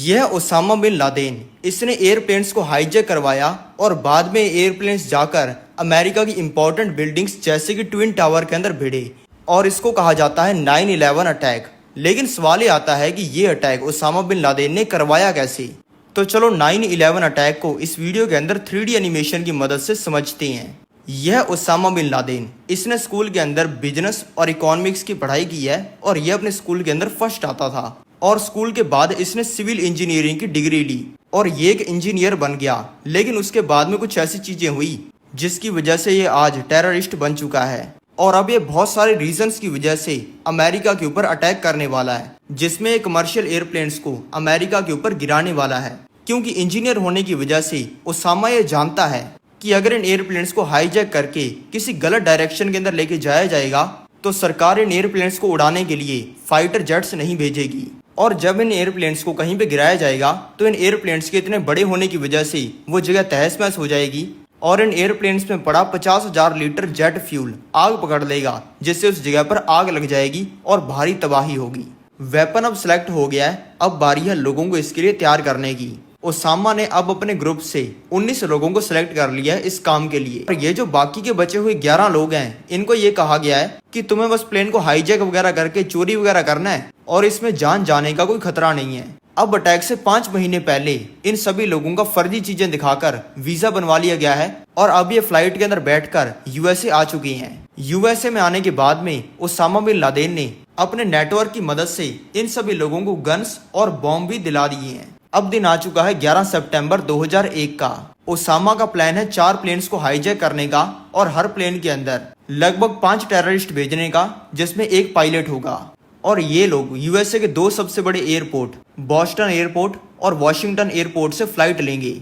यह Osama bin Laden, इसने airplanes को हाईजैक करवाया और बाद में एयरप्लेन्स जाकर अमेरिका की इंपॉर्टेंट बिल्डिंग्स जैसे कि ट्विन टावर के अंदर भिड़े और इसको कहा जाता है 9/11 अटैक। लेकिन सवाल ये आता है कि ये अटैक ओसामा बिन लादेन ने करवाया कैसे। तो चलो 9/11 अटैक को इस वीडियो के अंदर 3D एनिमेशन की मदद से समझते हैं। यह ओसामा बिन लादेन, इसने स्कूल के अंदर बिजनेस और इकोनॉमिक्स की पढ़ाई की है और यह अपने स्कूल के अंदर फर्स्ट आता था और स्कूल के बाद इसने सिविल इंजीनियरिंग की डिग्री ली और ये एक इंजीनियर बन गया। लेकिन उसके बाद में कुछ ऐसी चीजें हुई जिसकी वजह से ये आज टेररिस्ट बन चुका है और अब ये बहुत सारे रीजंस की वजह से अमेरिका के ऊपर अटैक करने वाला है, जिसमें कमर्शियल एयरप्लेन्स को अमेरिका के ऊपर गिराने वाला है। क्योंकि इंजीनियर होने की वजह से ओसामा ये जानता है कि अगर इन एयरप्लेन्स को हाईजैक करके किसी गलत डायरेक्शन के अंदर लेके जाया जाएगा तो सरकार इन एयरप्लेन्स को उड़ाने के लिए फाइटर जेट्स नहीं भेजेगी और जब इन एयरप्लेन्स को कहीं पे गिराया जाएगा तो इन एयरप्लेन्स के इतने बड़े होने की वजह से वो जगह तहस महस हो जाएगी और इन एयरप्लेन्स में पड़ा 50,000 लीटर जेट फ्यूल आग पकड़ लेगा, जिससे उस जगह पर आग लग जाएगी और भारी तबाही होगी। वेपन अब सिलेक्ट हो गया है, अब बारी है लोगों को इसके लिए तैयार करने की। ओसामा ने अब अपने ग्रुप से 19 लोगों को सिलेक्ट कर लिया है इस काम के लिए और ये जो बाकी के बचे हुए 11 लोग हैं, इनको ये कहा गया है कि तुम्हें बस प्लेन को हाईजैक वगैरह करके चोरी वगैरह करना है और इसमें जान जाने का कोई खतरा नहीं है। अब अटैक से 5 महीने पहले इन सभी लोगों का फर्जी चीजें दिखाकर वीजा बनवा लिया गया है और अब ये फ्लाइट के अंदर बैठकर यूएसए आ चुकी हैं। यूएसए में आने के बाद में ओसामा बिन लादेन ने अपने नेटवर्क की मदद से इन सभी लोगों को गन्स और बॉम्ब भी दिला दिए हैं। अब दिन आ चुका है 11 सितंबर 2001 का। ओसामा का प्लान है 4 प्लेन्स को हाईजैक करने का और हर प्लेन के अंदर लगभग 5 टेररिस्ट भेजने का, जिसमें एक पायलट होगा और ये लोग यूएसए के 2 सबसे बड़े एयरपोर्ट बॉस्टन एयरपोर्ट और वॉशिंगटन एयरपोर्ट से फ्लाइट लेंगे।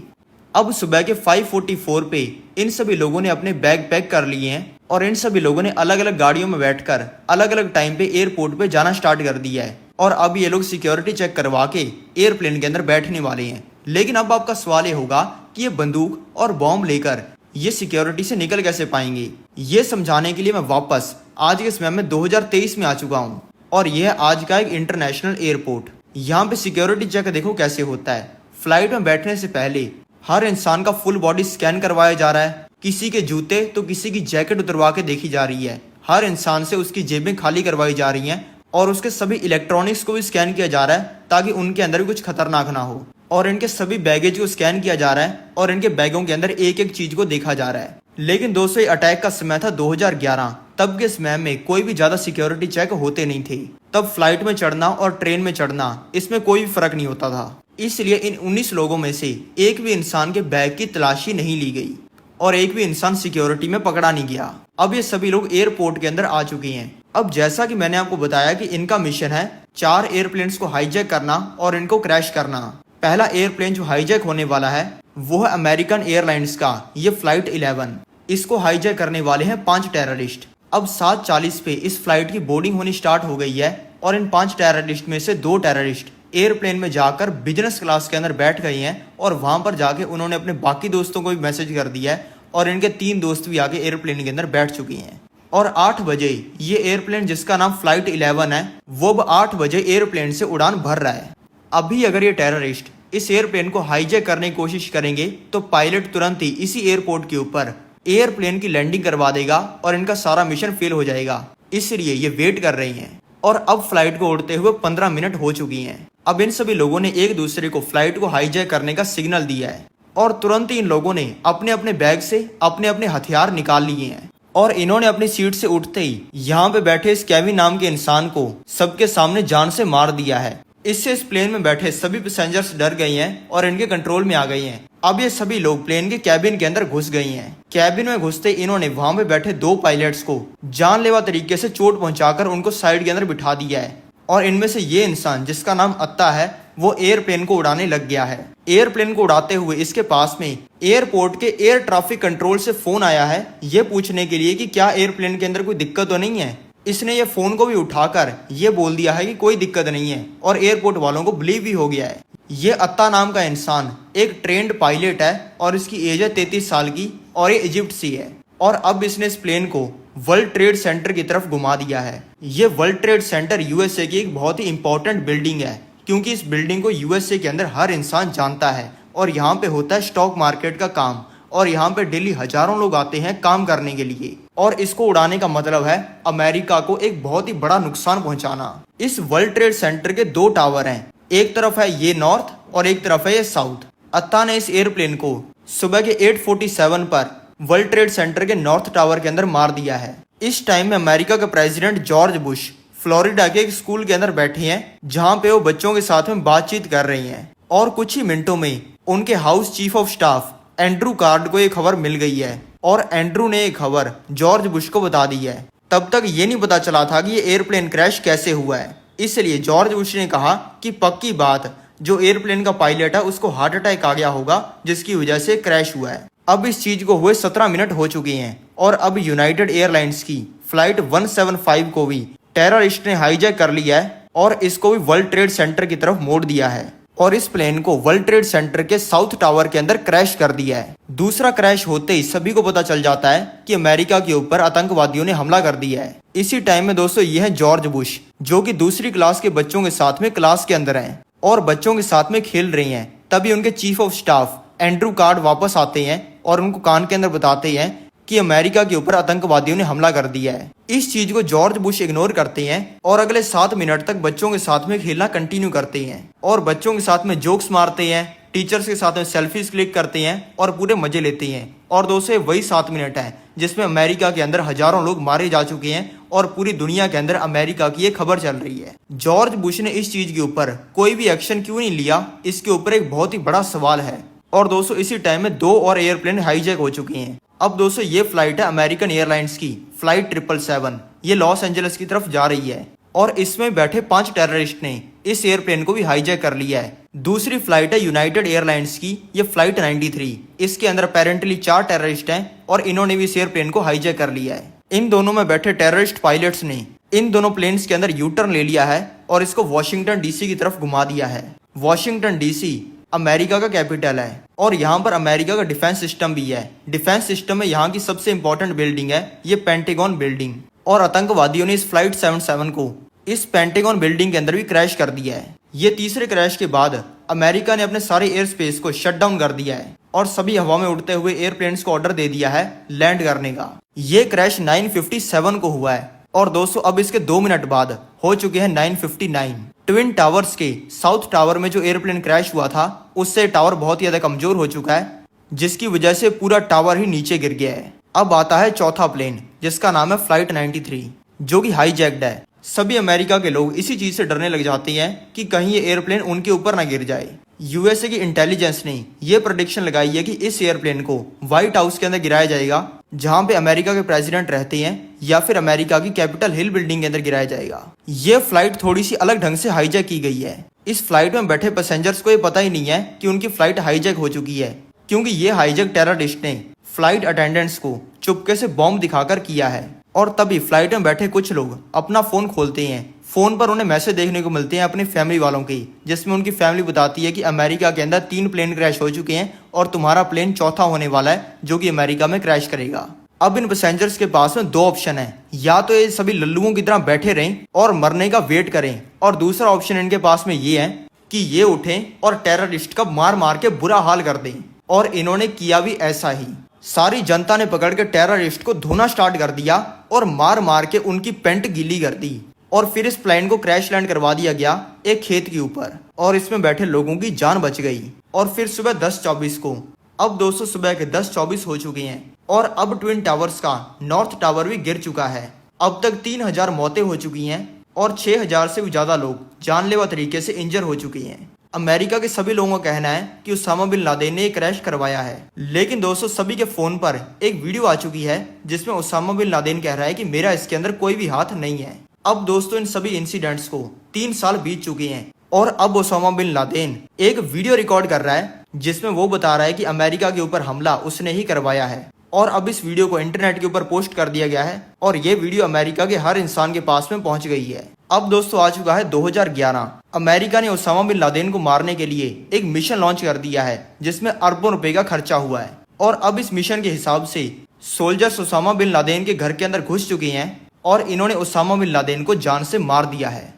अब सुबह के 5:44 पे इन सभी लोगों ने अपने बैग पैक कर लिए हैं और इन सभी लोगों ने अलग अलग गाड़ियों में बैठकर अलग अलग टाइम पे एयरपोर्ट पे जाना स्टार्ट कर दिया है और अब ये लोग सिक्योरिटी चेक करवा के एयरप्लेन के अंदर बैठने वाले हैं। लेकिन अब आपका सवाल ये होगा कि ये बंदूक और बॉम्ब लेकर ये सिक्योरिटी से निकल कैसे पाएंगे। ये समझाने के लिए मैं वापस आज के समय में 2023 में आ चुका हूँ और यह आज का एक इंटरनेशनल एयरपोर्ट। यहाँ पे सिक्योरिटी चेक देखो कैसे होता है। फ्लाइट में बैठने से पहले हर इंसान का फुल बॉडी स्कैन करवाया जा रहा है, किसी के जूते तो किसी की जैकेट उतरवा के देखी जा रही है, हर इंसान से उसकी जेबें खाली करवाई जा रही हैं और उसके सभी इलेक्ट्रॉनिक्स को भी स्कैन किया जा रहा है ताकि उनके अंदर भी कुछ खतरनाक ना हो और इनके सभी बैगेज को स्कैन किया जा रहा है और इनके बैगों के अंदर एक एक चीज को देखा जा रहा है। लेकिन दोस्तों, अटैक का समय था 2011। तब के समय में कोई भी ज्यादा सिक्योरिटी चेक होते नहीं थे। तब फ्लाइट में चढ़ना और ट्रेन में चढ़ना इसमें कोई भी फर्क नहीं होता था, इसलिए इन 19 लोगों में से एक भी इंसान के बैग की तलाशी नहीं ली गई और एक भी इंसान सिक्योरिटी में पकड़ा नहीं गया। अब ये सभी लोग एयरपोर्ट के अंदर आ चुके हैं। अब जैसा कि मैंने आपको बताया कि इनका मिशन है 4 एयरप्लेन्स को हाईजैक करना और इनको क्रैश करना। पहला एयरप्लेन जो हाईजैक होने वाला है वो है अमेरिकन एयरलाइंस का ये फ्लाइट 11। इसको हाईजैक करने वाले हैं 5 टेररिस्ट। अब 7:40 पे इस फ्लाइट की बोर्डिंग होनी स्टार्ट हो गई है और इन 5 टेररिस्ट में से 2 टेररिस्ट एयरप्लेन में जाकर बिजनेस क्लास के अंदर बैठ गए हैं और वहां पर जाके उन्होंने अपने बाकी दोस्तों को भी मैसेज कर दिया है और इनके 3 दोस्त भी आगे एयरप्लेन के अंदर बैठ चुके हैं। और 8 बजे ये एयरप्लेन जिसका नाम फ्लाइट 11 है वो अब 8 बजे एयरप्लेन से उड़ान भर रहा है। अभी अगर ये टेररिस्ट इस एयरप्लेन को हाईजैक करने की कोशिश करेंगे तो पायलट तुरंत ही इसी एयरपोर्ट के ऊपर एयरप्लेन की लैंडिंग करवा देगा और इनका सारा मिशन फेल हो जाएगा। इसलिए ये वेट कर रही हैं और अब फ्लाइट को उड़ते हुए 15 मिनट हो चुकी हैं। अब इन सभी लोगों ने एक दूसरे को फ्लाइट को हाईजैक करने का सिग्नल दिया है और तुरंत ही इन लोगों ने अपने अपने बैग से अपने अपने हथियार निकाल लिए हैं और इन्होंने अपनी सीट से उठते ही यहाँ पे बैठे इस केविन नाम के इंसान को सबके सामने जान से मार दिया है। इससे इस प्लेन में बैठे सभी पैसेंजर्स डर गए हैं और इनके कंट्रोल में आ गए हैं। अब ये सभी लोग प्लेन के कैबिन के अंदर घुस गई हैं। कैबिन में घुसते इन्होंने वहां पे बैठे 2 पायलट्स को जानलेवा तरीके से चोट पहुंचाकर उनको साइड के अंदर बिठा दिया है और इनमें से ये इंसान जिसका नाम अत्ता है वो एयरप्लेन को उड़ाने लग गया है। एयरप्लेन को उड़ाते हुए इसके पास में एयरपोर्ट के एयर ट्रैफिक कंट्रोल से फोन आया है ये पूछने के लिए कि क्या एयरप्लेन के अंदर कोई दिक्कत तो नहीं है। इसने ये फोन को भी उठाकर ये बोल दिया है कि कोई दिक्कत नहीं है और एयरपोर्ट वालों को बिलीव भी हो गया है। ये अत्ता नाम का इंसान एक ट्रेंड पायलट है और इसकी एज है 33 साल की और ये इजिप्ट से है और अब इसने इस प्लेन को वर्ल्ड ट्रेड सेंटर की तरफ घुमा दिया है। ये वर्ल्ड ट्रेड सेंटर यूएसए की एक बहुत ही इंपॉर्टेंट बिल्डिंग है क्योंकि इस बिल्डिंग को यूएसए के अंदर हर इंसान जानता है और यहाँ पे होता है स्टॉक मार्केट का काम और यहाँ पे डेली हजारों लोग आते हैं काम करने के लिए। और इसको उड़ाने का मतलब है अमेरिका को एक बहुत ही बड़ा नुकसान पहुंचाना। इस वर्ल्ड ट्रेड सेंटर के 2 टावर हैं, एक तरफ है ये नॉर्थ और एक तरफ है ये साउथ। अत्ता ने इस एयरप्लेन को सुबह के 8:47 पर वर्ल्ड ट्रेड सेंटर के नॉर्थ टावर के अंदर मार दिया है। इस टाइम में अमेरिका के प्रेसिडेंट जॉर्ज बुश फ्लोरिडा के एक स्कूल के अंदर बैठे हैं जहां पे वो बच्चों के साथ में बातचीत कर रही हैं और कुछ ही मिनटों में उनके house chief of staff Andrew card को ये खबर मिल गई है और एंड्रू ने ये खबर जॉर्ज बुश को बता दी है। तब तक ये नहीं पता चला था कि ये एयरप्लेन क्रैश कैसे हुआ है, इसलिए जॉर्ज बुश ने कहा कि पक्की बात जो एयरप्लेन का पायलट है उसको हार्ट अटैक आ गया होगा जिसकी वजह से क्रैश हुआ है। अब इस चीज को हुए 17 मिनट हो चुके हैं और अब यूनाइटेड एयरलाइंस की फ्लाइट 175 को भी टेररिस्ट ने हाईजैक कर लिया है और इसको भी वर्ल्ड ट्रेड सेंटर की तरफ मोड़ दिया है और इस प्लेन को वर्ल्ड ट्रेड सेंटर के साउथ टावर के अंदर क्रैश कर दिया है। दूसरा क्रैश होते ही सभी को पता चल जाता है कि अमेरिका के ऊपर आतंकवादियों ने हमला कर दिया है। इसी टाइम में दोस्तों ये है जॉर्ज बुश जो कि दूसरी क्लास के बच्चों के साथ में क्लास के अंदर हैं और बच्चों के साथ में खेल रही हैं। तभी उनके chief of staff Andrew card वापस आते हैं और उनको कान के अंदर बताते हैं कि अमेरिका के ऊपर आतंकवादियों ने हमला कर दिया है। इस चीज को जॉर्ज बुश इग्नोर करते हैं और अगले 7 मिनट तक बच्चों के साथ में खेलना कंटिन्यू करते हैं और बच्चों के साथ में जोक्स मारते हैं, टीचर्स के साथ में सेल्फीज क्लिक करते हैं और पूरे मजे लेते हैं। और दोस्तों वही 7 मिनट है जिसमें अमेरिका के अंदर हजारों लोग मारे जा चुके हैं और पूरी दुनिया के अंदर अमेरिका की ये खबर चल रही है। जॉर्ज बुश ने इस चीज के ऊपर कोई भी एक्शन क्यों नहीं लिया, इसके ऊपर एक बहुत ही बड़ा सवाल है। और दोस्तों इसी टाइम में 2 और एयरप्लेन हाईजैक हो चुके हैं। अब दोस्तों ये फ्लाइट है अमेरिकन एयरलाइंस की फ्लाइट 777। ये लॉस एंजलिस की तरफ जा रही है और इसमें बैठे 5 टेररिस्ट ने इस एयरप्लेन को भी हाईजैक कर लिया है। दूसरी फ्लाइट है यूनाइटेड एयरलाइंस की, ये फ्लाइट 93। इसके अंदर अपेरेंटली 4 टेररिस्ट हैं और इन्होंने भी इस एयरप्लेन को हाईजैक कर लिया है। इन दोनों में बैठे टेररिस्ट पायलट्स ने इन दोनों प्लेन्स के अंदर यू टर्न ले लिया है और इसको वॉशिंगटन डीसी की तरफ घुमा दिया है। वॉशिंगटन डीसी अमेरिका का कैपिटल है और यहाँ पर अमेरिका का डिफेंस सिस्टम भी है। डिफेंस सिस्टम में यहाँ की सबसे इंपॉर्टेंट बिल्डिंग है ये पेंटागन बिल्डिंग और आतंकवादियों ने इस फ्लाइट 77 को इस पेंटागन बिल्डिंग के अंदर भी क्रैश कर दिया है। ये तीसरे क्रैश के बाद अमेरिका ने अपने सारे एयर स्पेस को शट डाउन कर दिया है और सभी हवा में उड़ते हुए एयरप्लेन्स को ऑर्डर दे दिया है लैंड करने का। ये क्रैश 9:57 को हुआ है और दोस्तों अब इसके 2 मिनट बाद हो चुके हैं 9:59। ट्विन टावर्स के साउथ टावर में जो एयरप्लेन क्रैश हुआ था उससे टावर बहुत ही ज्यादा कमजोर हो चुका है जिसकी वजह से पूरा टावर ही नीचे गिर गया है। अब आता है चौथा प्लेन जिसका नाम है फ्लाइट 93 जो कि हाईजैक्ड है। सभी अमेरिका के लोग इसी चीज से डरने लग जाते हैं कि कहीं ये एयरप्लेन उनके ऊपर ना गिर जाए। यूएसए की इंटेलिजेंस ने ये प्रेडिक्शन लगाई है कि इस एयरप्लेन को व्हाइट हाउस के अंदर गिराया जाएगा जहां पे अमेरिका के प्रेसिडेंट रहते हैं या फिर अमेरिका की कैपिटल हिल बिल्डिंग के अंदर गिराया जाएगा। ये फ्लाइट थोड़ी सी अलग ढंग से हाईजैक की गई है। इस फ्लाइट में बैठे पैसेंजर्स को ये पता ही नहीं है कि उनकी फ्लाइट हाईजैक हो चुकी है क्योंकि ये हाईजैक टेररिस्ट ने फ्लाइट अटेंडेंट्स को चुपके से बॉम्ब दिखाकर किया है। और तभी फ्लाइट में बैठे कुछ लोग अपना फोन खोलते हैं। फोन पर उन्हें मैसेज देखने को मिलते हैं अपनी फैमिली वालों के जिसमें उनकी फैमिली बताती है कि अमेरिका के अंदर 3 प्लेन क्रैश हो चुके हैं और तुम्हारा प्लेन चौथा होने वाला है जो कि अमेरिका में क्रैश करेगा। अब इन पैसेंजर्स के पास में 2 ऑप्शन है, या तो ये सभी लल्लुओं की तरह बैठे रहें और मरने का वेट करें और दूसरा ऑप्शन इनके पास में ये है कि ये उठें और टेररिस्ट का मार मार के बुरा हाल कर दें। और इन्होंने किया भी ऐसा ही। सारी जनता ने पकड़ के टेररिस्ट को धोना स्टार्ट कर दिया और मार मार के उनकी पेंट गीली कर दी और फिर इस प्लेन को क्रैश लैंड करवा दिया गया एक खेत के ऊपर और इसमें बैठे लोगों की जान बच गई। और फिर सुबह 10:24 को अब दोस्तों सुबह के 10:24 हो चुके हैं और अब ट्विन टावर्स का नॉर्थ टावर भी गिर चुका है। अब तक 3000 मौतें हो चुकी हैं और 6000 से भी ज्यादा लोग जानलेवा तरीके से इंजर हो चुके हैं। अमेरिका के सभी लोगों का कहना है कि उसामा बिन लादेन ने क्रैश करवाया है, लेकिन दोस्तों सभी के फोन पर एक वीडियो आ चुकी है जिसमें उसामा बिन लादेन कह रहा है कि मेरा इसके अंदर कोई भी हाथ नहीं है। अब दोस्तों इन सभी इंसिडेंट्स को 3 साल बीत चुके हैं और अब उसामा बिन लादेन एक वीडियो रिकॉर्ड कर रहा है जिसमें वो बता रहा है कि अमेरिका के ऊपर हमला उसने ही करवाया है। और अब इस वीडियो को इंटरनेट के ऊपर पोस्ट कर दिया गया है और ये वीडियो अमेरिका के हर इंसान के पास में पहुंच गई है। अब दोस्तों आ चुका है 2011। अमेरिका ने उसामा बिन लादेन को मारने के लिए एक मिशन लॉन्च कर दिया है जिसमें अरबों रुपए का खर्चा हुआ है। और अब इस मिशन के हिसाब से सोल्जर्स उसामा बिन लादेन के घर के अंदर घुस चुके हैं और इन्होंने उसामा बिन लादेन को जान से मार दिया है।